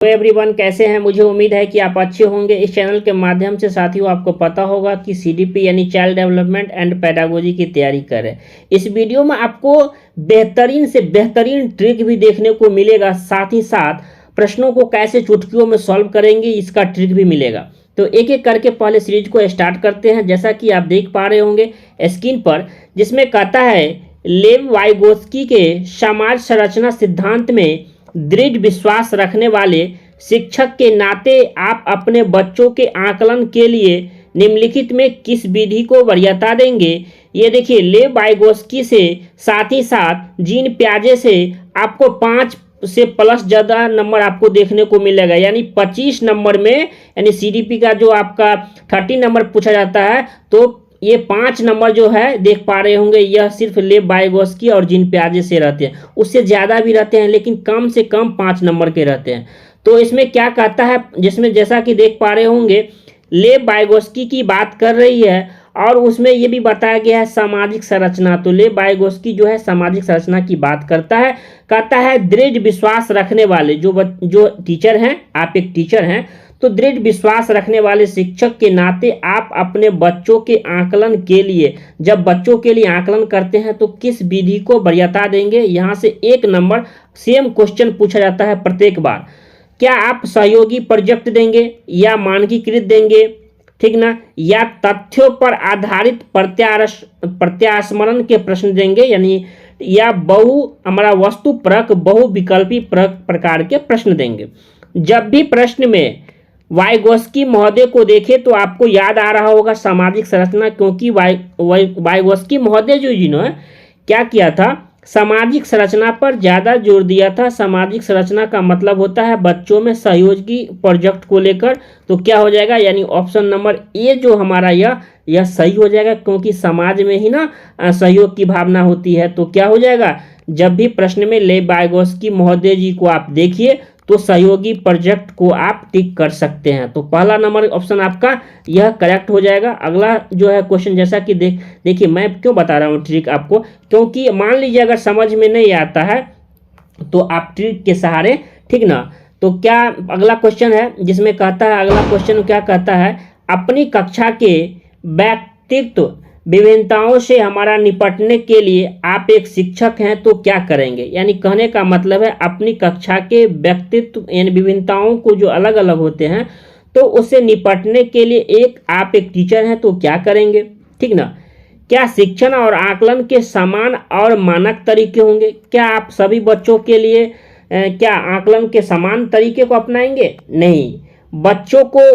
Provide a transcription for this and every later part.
तो एवरीवन कैसे हैं। मुझे उम्मीद है कि आप अच्छे होंगे। इस चैनल के माध्यम से साथियों आपको पता होगा कि सीडीपी यानी चाइल्ड डेवलपमेंट एंड पेडागोजी की तैयारी करें। इस वीडियो में आपको बेहतरीन से बेहतरीन ट्रिक भी देखने को मिलेगा, साथ ही साथ प्रश्नों को कैसे चुटकियों में सॉल्व करेंगे इसका ट्रिक भी मिलेगा। तो एक एक करके पहले सीरीज को स्टार्ट करते हैं। जैसा कि आप देख पा रहे होंगे स्क्रीन पर, जिसमें कहता है लेव वाइगोत्स्की के समाज संरचना सिद्धांत में दृढ़ विश्वास रखने वाले शिक्षक के नाते आप अपने बच्चों के आकलन के लिए निम्नलिखित में किस विधि को वरीयता देंगे। ये देखिए लेव वाइगोत्स्की से साथ ही साथ जीन पियाजे से आपको 5 से प्लस ज़्यादा नंबर आपको देखने को मिलेगा, यानी 25 नंबर में, यानी सीडीपी का जो आपका 30 नंबर पूछा जाता है तो ये 5 नंबर जो है देख पा रहे होंगे यह सिर्फ लेव वाइगोत्स्की और जीन पियाजे से रहते हैं। उससे ज़्यादा भी रहते हैं लेकिन कम से कम 5 नंबर के रहते हैं। तो इसमें क्या कहता है, जिसमें जैसा कि देख पा रहे होंगे लेव वाइगोत्स्की की बात कर रही है और उसमें ये भी बताया गया है सामाजिक संरचना। तो लेव वाइगोत्स्की जो है सामाजिक संरचना की बात करता है। कहता है दृढ़ विश्वास रखने वाले जो टीचर हैं, आप एक टीचर हैं तो दृढ़ विश्वास रखने वाले शिक्षक के नाते आप अपने बच्चों के आकलन के लिए, जब बच्चों के लिए आकलन करते हैं तो किस विधि को वरीयता देंगे। यहाँ से 1 नंबर सेम क्वेश्चन पूछा जाता है प्रत्येक बार। क्या आप सहयोगी प्रोजेक्ट देंगे या मानकीकृत देंगे, ठीक ना, या तथ्यों पर आधारित प्रत्यास्मरण के प्रश्न देंगे, यानी या हमारा वस्तुपरक बहुविकल्पी प्रकार के प्रश्न देंगे। जब भी प्रश्न में वाइगोत्स्की महोदय को देखे तो आपको याद आ रहा होगा सामाजिक संरचना, क्योंकि वाइगोत्स्की महोदय जो जिन्होंने क्या किया था, सामाजिक संरचना पर ज़्यादा जोर दिया था। सामाजिक संरचना का मतलब होता है बच्चों में सहयोगी प्रोजेक्ट को लेकर। तो क्या हो जाएगा, यानी ऑप्शन नंबर ए जो हमारा यह सही हो जाएगा, क्योंकि समाज में ही ना सहयोग की भावना होती है। तो क्या हो जाएगा, जब भी प्रश्न में लेव वाइगोत्स्की महोदय जी को आप देखिए तो सहयोगी प्रोजेक्ट को आप टिक कर सकते हैं। तो पहला नंबर ऑप्शन आपका यह करेक्ट हो जाएगा। अगला जो है क्वेश्चन, जैसा कि देखिए मैं क्यों बता रहा हूँ ट्रिक आपको, क्योंकि मान लीजिए अगर समझ में नहीं आता है तो आप ट्रिक के सहारे, ठीक ना। तो क्या अगला क्वेश्चन है जिसमें कहता है, अगला क्वेश्चन क्या कहता है, अपनी कक्षा के व्यक्तित्व विभिन्नताओं से हमारा निपटने के लिए आप एक शिक्षक हैं तो क्या करेंगे। यानी कहने का मतलब है अपनी कक्षा के व्यक्तित्व यानी विभिन्नताओं को जो अलग अलग होते हैं तो उससे निपटने के लिए आप एक टीचर हैं तो क्या करेंगे, ठीक ना। क्या शिक्षण और आकलन के समान और मानक तरीके होंगे। क्या आप सभी बच्चों के लिए क्या आकलन के समान तरीके को अपनाएंगे। नहीं, बच्चों को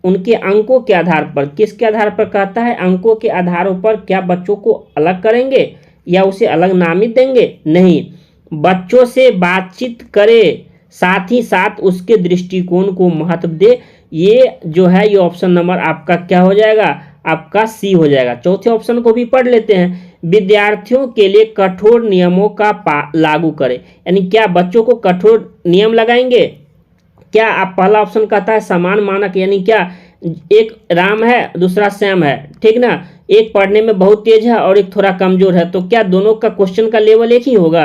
उनके अंकों के आधार पर, किसके आधार पर कहता है, अंकों के आधारों पर क्या बच्चों को अलग करेंगे या उसे अलग नामित देंगे। नहीं, बच्चों से बातचीत करे, साथ ही साथ उसके दृष्टिकोण को महत्व दे। ये जो है ये ऑप्शन नंबर आपका क्या हो जाएगा, आपका सी हो जाएगा। चौथे ऑप्शन को भी पढ़ लेते हैं, विद्यार्थियों के लिए कठोर नियमों का लागू करें। यानी क्या बच्चों को कठोर नियम लगाएंगे। क्या आप पहला ऑप्शन कहता है समान मानक, यानी क्या एक राम है दूसरा श्याम है, ठीक ना, एक पढ़ने में बहुत तेज है और एक थोड़ा कमजोर है, तो क्या दोनों का क्वेश्चन का लेवल एक ही होगा।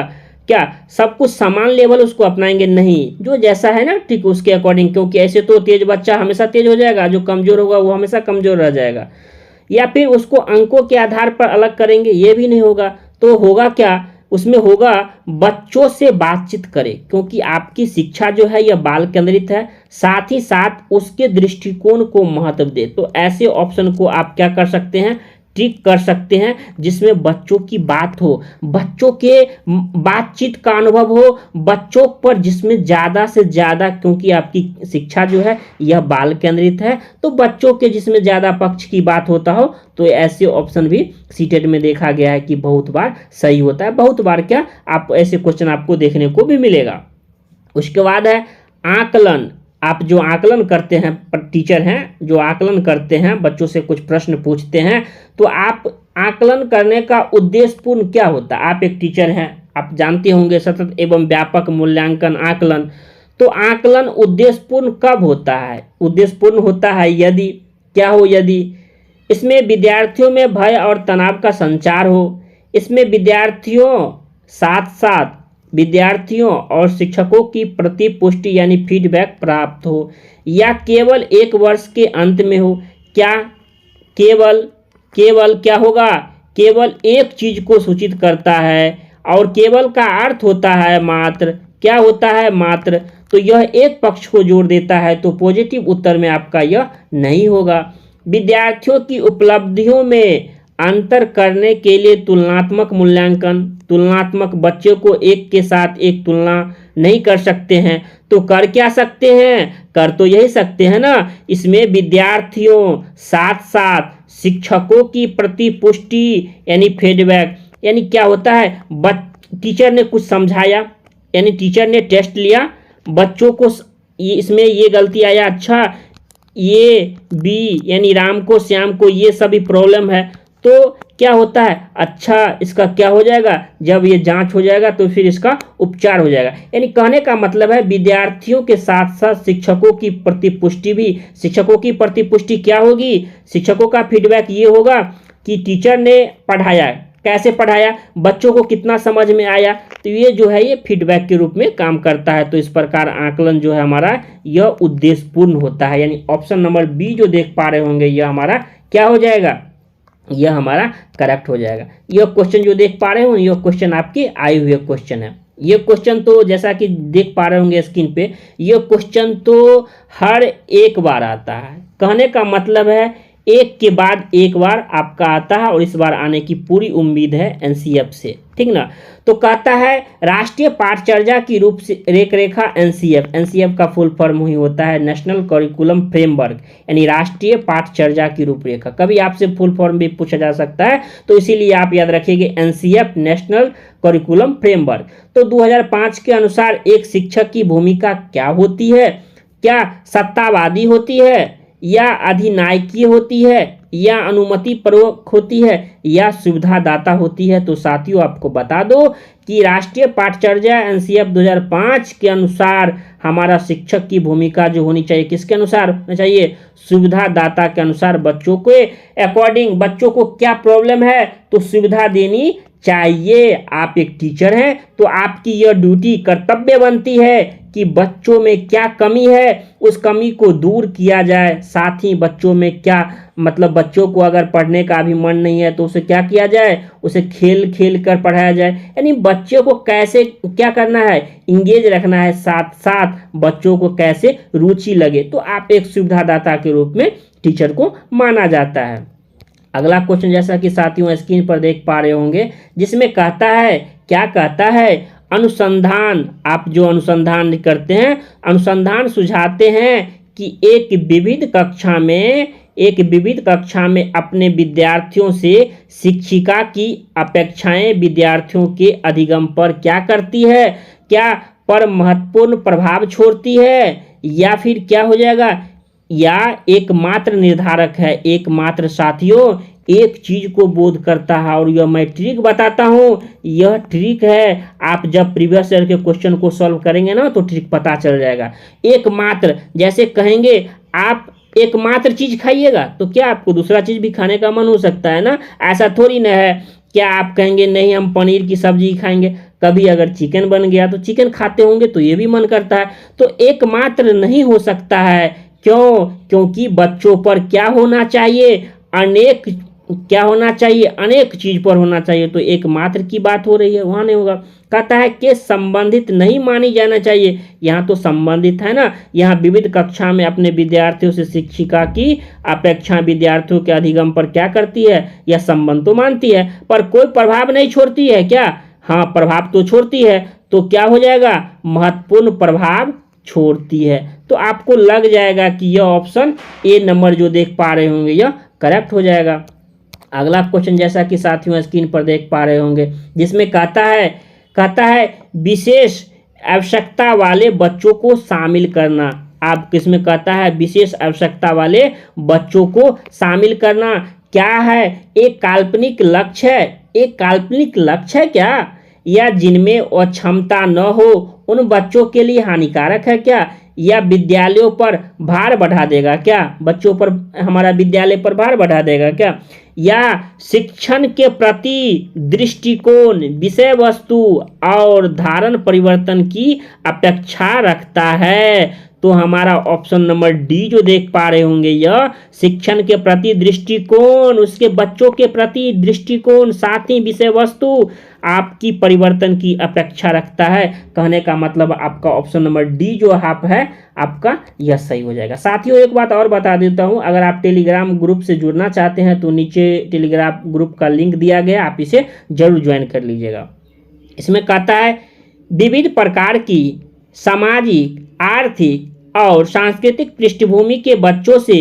क्या सब कुछ समान लेवल उसको अपनाएंगे। नहीं, जो जैसा है ना ठीक उसके अकॉर्डिंग, क्योंकि ऐसे तो तेज बच्चा हमेशा तेज हो जाएगा, जो कमजोर होगा वो हमेशा कमजोर रह जाएगा। या फिर उसको अंकों के आधार पर अलग करेंगे, ये भी नहीं होगा। तो होगा क्या, उसमें होगा बच्चों से बातचीत करें, क्योंकि आपकी शिक्षा जो है यह बाल केंद्रित है, साथ ही साथ उसके दृष्टिकोण को महत्व दे। तो ऐसे ऑप्शन को आप क्या कर सकते हैं, ट्रिक कर सकते हैं, जिसमें बच्चों की बात हो, बच्चों के बातचीत का अनुभव हो, बच्चों पर जिसमें ज़्यादा से ज़्यादा, क्योंकि आपकी शिक्षा जो है यह बाल केंद्रित है, तो बच्चों के जिसमें ज़्यादा पक्ष की बात होता हो, तो ऐसे ऑप्शन भी सीटेट में देखा गया है कि बहुत बार सही होता है। बहुत बार क्या आप ऐसे क्वेश्चन आपको देखने को भी मिलेगा। उसके बाद है आकलन। आप जो आकलन करते हैं, टीचर हैं जो आकलन करते हैं, बच्चों से कुछ प्रश्न पूछते हैं, तो आप आकलन करने का उद्देश्यपूर्ण क्या होता है। आप एक टीचर हैं, आप जानते होंगे सतत एवं व्यापक मूल्यांकन आकलन। तो आकलन उद्देश्यपूर्ण कब होता है, उद्देश्यपूर्ण होता है यदि क्या हो, यदि इसमें विद्यार्थियों में भय और तनाव का संचार हो, इसमें विद्यार्थियों साथ साथ विद्यार्थियों और शिक्षकों की प्रतिपुष्टि यानी फीडबैक प्राप्त हो, या केवल 1 वर्ष के अंत में हो। क्या केवल केवल क्या होगा, केवल एक चीज को सूचित करता है, और केवल का अर्थ होता है मात्र। क्या होता है, मात्र। तो यह एक पक्ष को जोड़ देता है, तो पॉजिटिव उत्तर में आपका यह नहीं होगा। विद्यार्थियों की उपलब्धियों में अंतर करने के लिए तुलनात्मक मूल्यांकन, तुलनात्मक, बच्चों को एक के साथ एक तुलना नहीं कर सकते हैं, तो कर क्या सकते हैं, कर तो यही सकते हैं ना। इसमें विद्यार्थियों साथ साथ शिक्षकों की प्रतिपुष्टि यानी फीडबैक, यानी क्या होता है, टीचर ने कुछ समझाया, यानी टीचर ने टेस्ट लिया, बच्चों को इसमें ये गलती आया, अच्छा ये बी यानी राम को श्याम को ये सभी प्रॉब्लम है, तो क्या होता है, अच्छा इसका क्या हो जाएगा, जब ये जांच हो जाएगा तो फिर इसका उपचार हो जाएगा। यानी कहने का मतलब है विद्यार्थियों के साथ साथ शिक्षकों की प्रतिपुष्टि भी, शिक्षकों की प्रतिपुष्टि क्या होगी, शिक्षकों का फीडबैक ये होगा कि टीचर ने पढ़ाया, कैसे पढ़ाया, बच्चों को कितना समझ में आया, तो ये जो है ये फीडबैक के रूप में काम करता है। तो इस प्रकार आकलन जो है हमारा यह उद्देश्यपूर्ण होता है। यानी ऑप्शन नंबर बी जो देख पा रहे होंगे यह हमारा क्या हो जाएगा, यह हमारा करेक्ट हो जाएगा। यह क्वेश्चन जो देख पा रहे हो यह क्वेश्चन आपके आए हुए क्वेश्चन है। यह क्वेश्चन तो जैसा कि देख पा रहे होंगे स्क्रीन पे, यह क्वेश्चन तो हर एक बार आता है। कहने का मतलब है एक के बाद एक बार आपका आता है, और इस बार आने की पूरी उम्मीद है एनसीएफ से, ठीक ना। तो कहता है राष्ट्रीय पाठचर्या की रूप से रेखा एनसीएफ, एनसीएफ का फुल फॉर्म ही होता है नेशनल करिकुलम फ्रेमवर्क, यानी राष्ट्रीय पाठचर्या की रूपरेखा। कभी आपसे फुल फॉर्म भी पूछा जा सकता है, तो इसीलिए आप याद रखिएगा एनसीएफ नेशनल करिकुलम फ्रेमवर्क। तो 2005 के अनुसार एक शिक्षक की भूमिका क्या होती है, क्या सत्तावादी होती है, या अधिनायकीय होती है, या अनुमति पूर्वक होती है, या सुविधादाता होती है। तो साथियों आपको बता दो कि राष्ट्रीय पाठचर्या एनसीएफ 2005 के अनुसार हमारा शिक्षक की भूमिका जो होनी चाहिए, किसके अनुसार होना चाहिए, सुविधादाता के अनुसार। बच्चों के अकॉर्डिंग बच्चों को क्या प्रॉब्लम है तो सुविधा देनी चाहिए। आप एक टीचर हैं तो आपकी यह ड्यूटी कर्तव्य बनती है कि बच्चों में क्या कमी है उस कमी को दूर किया जाए। साथ ही बच्चों में क्या मतलब, बच्चों को अगर पढ़ने का भी मन नहीं है तो उसे क्या किया जाए, उसे खेल खेल कर पढ़ाया जाए। यानी बच्चों को कैसे क्या करना है, इंगेज रखना है, साथ साथ बच्चों को कैसे रुचि लगे। तो आप एक सुविधादाता के रूप में टीचर को माना जाता है। अगला क्वेश्चन जैसा कि साथियों स्क्रीन पर देख पा रहे होंगे, जिसमें कहता है, क्या कहता है, अनुसंधान, आप जो अनुसंधान करते हैं, अनुसंधान सुझाते हैं कि एक विविध कक्षा में अपने विद्यार्थियों से शिक्षिका की अपेक्षाएं विद्यार्थियों के अधिगम पर क्या करती है, क्या पर महत्वपूर्ण प्रभाव छोड़ती है, या फिर क्या हो जाएगा, या एकमात्र निर्धारक है। एकमात्र साथियों एक चीज को बोध करता है, और यह मैं ट्रिक बताता हूँ, यह ट्रिक है। आप जब प्रीवियस ईयर के क्वेश्चन को सॉल्व करेंगे ना तो ट्रिक पता चल जाएगा। एकमात्र, जैसे कहेंगे आप एकमात्र चीज खाइएगा तो क्या आपको दूसरा चीज भी खाने का मन हो सकता है ना, ऐसा थोड़ी ना है। क्या आप कहेंगे नहीं हम पनीर की सब्जी खाएंगे, कभी अगर चिकन बन गया तो चिकन खाते होंगे तो ये भी मन करता है। तो एकमात्र नहीं हो सकता है, क्यों, क्योंकि बच्चों पर क्या होना चाहिए, अनेक, क्या होना चाहिए, अनेक चीज पर होना चाहिए। तो एकमात्र की बात हो रही है, वहां नहीं होगा। कहता है कि संबंधित नहीं मानी जाना चाहिए, यहाँ तो संबंधित है ना। यहाँ विविध कक्षा में अपने विद्यार्थियों से शिक्षिका की अपेक्षा विद्यार्थियों के अधिगम पर क्या करती है, यह संबंध तो मानती है पर कोई प्रभाव नहीं छोड़ती है। क्या, हाँ प्रभाव तो छोड़ती है। तो क्या हो जाएगा, महत्वपूर्ण प्रभाव छोड़ती है। तो आपको लग जाएगा कि यह ऑप्शन ए नंबर जो देख पा रहे होंगे यह करेक्ट हो जाएगा। अगला क्वेश्चन जैसा कि साथियों स्क्रीन पर देख पा रहे होंगे, जिसमें कहता है विशेष आवश्यकता वाले बच्चों को शामिल करना। आप किसमें कहता है, विशेष आवश्यकता वाले बच्चों को शामिल करना। क्या है, एक काल्पनिक लक्ष्य है, एक काल्पनिक लक्ष्य है क्या, या जिनमें अक्षमता न हो उन बच्चों के लिए हानिकारक है क्या, या विद्यालयों पर भार बढ़ा देगा क्या? बच्चों पर हमारा विद्यालय पर भार बढ़ा देगा क्या? या शिक्षण के प्रति दृष्टिकोण, विषय वस्तु और धारण परिवर्तन की अपेक्षा रखता है? तो हमारा ऑप्शन नंबर डी जो देख पा रहे होंगे, यह शिक्षण के प्रति दृष्टिकोण, उसके बच्चों के प्रति दृष्टिकोण, साथ ही विषय वस्तु आपकी परिवर्तन की अपेक्षा रखता है। कहने का मतलब आपका ऑप्शन नंबर डी जो आप है आपका यह सही हो जाएगा। साथियों एक बात और बता देता हूं, अगर आप टेलीग्राम ग्रुप से जुड़ना चाहते हैं तो नीचे टेलीग्राम ग्रुप का लिंक दिया गया, आप इसे जरूर ज्वाइन कर लीजिएगा। इसमें कहता है विविध प्रकार की सामाजिक, आर्थिक और सांस्कृतिक पृष्ठभूमि के बच्चों से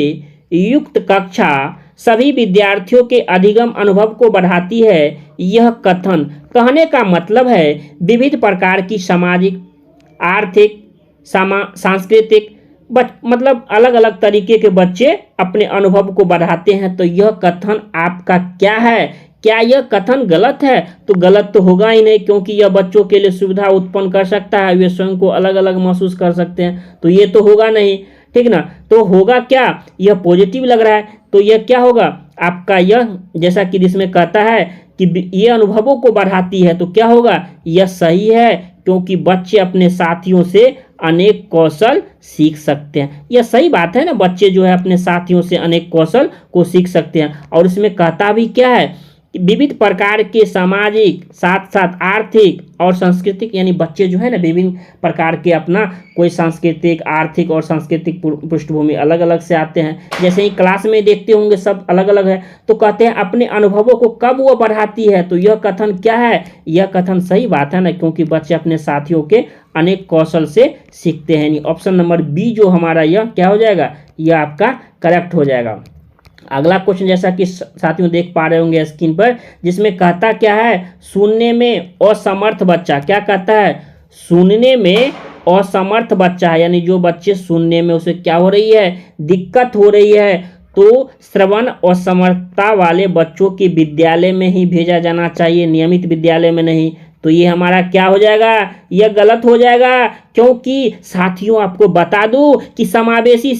युक्त कक्षा सभी विद्यार्थियों के अधिगम अनुभव को बढ़ाती है। यह कथन कहने का मतलब है विविध प्रकार की सामाजिक, आर्थिक, सांस्कृतिक मतलब अलग अलग तरीके के बच्चे अपने अनुभव को बढ़ाते हैं। तो यह कथन आपका क्या है? क्या यह कथन गलत है? तो गलत तो होगा ही नहीं, क्योंकि यह बच्चों के लिए सुविधा उत्पन्न कर सकता है, वे स्वयं को अलग अलग महसूस कर सकते हैं, तो ये तो होगा नहीं, ठीक ना। तो होगा क्या? यह पॉजिटिव लग रहा है, तो यह क्या होगा आपका? यह जैसा कि इसमें कहता है कि ये अनुभवों को बढ़ाती है, तो क्या होगा? यह सही है, क्योंकि बच्चे अपने साथियों से अनेक कौशल सीख सकते हैं। यह सही बात है ना, बच्चे जो है अपने साथियों से अनेक कौशल को सीख सकते हैं। और इसमें कहता भी क्या है? विविध प्रकार के सामाजिक, साथ साथ आर्थिक और सांस्कृतिक, यानी बच्चे जो है ना विभिन्न प्रकार के अपना कोई सांस्कृतिक, आर्थिक और सांस्कृतिक पृष्ठभूमि अलग अलग से आते हैं। जैसे ही क्लास में देखते होंगे सब अलग अलग है, तो कहते हैं अपने अनुभवों को कब वो बढ़ाती है? तो यह कथन क्या है? यह कथन सही बात है ना, क्योंकि बच्चे अपने साथियों के अनेक कौशल से सीखते हैं। ऑप्शन नंबर बी जो हमारा यह क्या हो जाएगा? यह आपका करेक्ट हो जाएगा। अगला क्वेश्चन जैसा कि साथियों देख पा रहे होंगे स्क्रीन पर, जिसमें कहता क्या है? सुनने में असमर्थ बच्चा, क्या कहता है? सुनने में असमर्थ बच्चा है, यानी जो बच्चे सुनने में उसे क्या हो रही है? दिक्कत हो रही है, तो श्रवण असमर्थता वाले बच्चों की विद्यालय में ही भेजा जाना चाहिए, नियमित विद्यालय में नहीं। तो ये हमारा क्या हो जाएगा? यह गलत हो जाएगा, क्योंकि साथियों आपको बता दूं कि समावेशी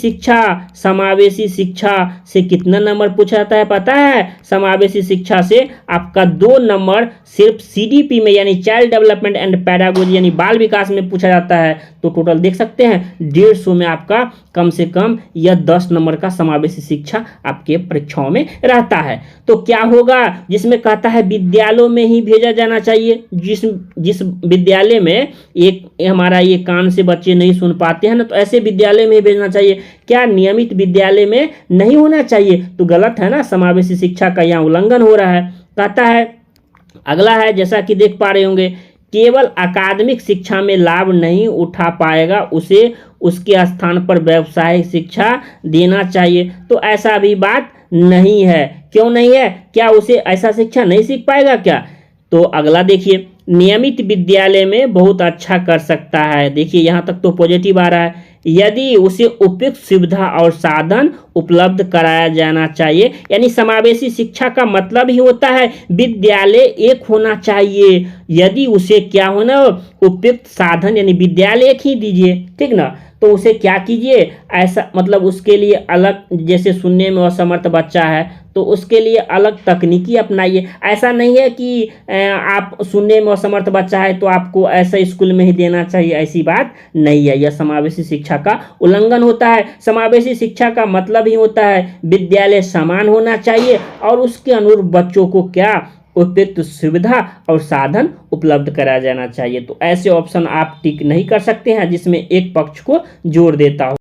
शिक्षा से कितना नंबर पूछा जाता है पता है? समावेशी शिक्षा से आपका 2 नंबर सिर्फ सीडीपी में, यानी चाइल्ड डेवलपमेंट एंड पैडागोजी, यानी बाल विकास में पूछा जाता है। तो टोटल देख सकते हैं 150 में आपका कम से कम यह 10 नंबर का समावेशी शिक्षा आपके परीक्षाओं में रहता है। तो क्या होगा? जिसमें कहता है विद्यालयों में ही भेजा जाना चाहिए, जिस विद्यालय में एक हमारा ये कान से बच्चे नहीं सुन पाते हैं ना, तो ऐसे विद्यालय में भेजना चाहिए। क्या नियमित विद्यालय में नहीं होना चाहिए? तो गलत है ना, समावेशी शिक्षा का यहाँ उल्लंघन हो रहा है। कहता है अगला है, जैसा कि देख पा रहे होंगे, केवल अकादमिक शिक्षा में लाभ नहीं उठा पाएगा, उसे उसके स्थान पर व्यावसायिक शिक्षा देना चाहिए। तो ऐसा भी बात नहीं है। क्यों नहीं है? क्या उसे ऐसा शिक्षा नहीं सीख पाएगा क्या? तो अगला देखिए, नियमित विद्यालय में बहुत अच्छा कर सकता है। देखिए यहाँ तक तो पॉजिटिव आ रहा है, यदि उसे उपयुक्त सुविधा और साधन उपलब्ध कराया जाना चाहिए। यानी समावेशी शिक्षा का मतलब ही होता है विद्यालय एक होना चाहिए, यदि उसे क्या होना? उपयुक्त साधन, यानी विद्यालय एक ही दीजिए, ठीक ना। तो उसे क्या कीजिए? ऐसा मतलब उसके लिए अलग, जैसे सुनने में असमर्थ बच्चा है तो उसके लिए अलग तकनीकी अपनाइए। ऐसा नहीं है कि आप सुनने में असमर्थ बच्चा है तो आपको ऐसा स्कूल में ही देना चाहिए, ऐसी बात नहीं है। यह समावेशी शिक्षा का उल्लंघन होता है। समावेशी शिक्षा का मतलब ही होता है विद्यालय समान होना चाहिए और उसके अनुरूप बच्चों को क्या? उपयुक्त सुविधा और साधन उपलब्ध कराया जाना चाहिए। तो ऐसे ऑप्शन आप टिक नहीं कर सकते हैं जिसमें एक पक्ष को जोड़ देता हो।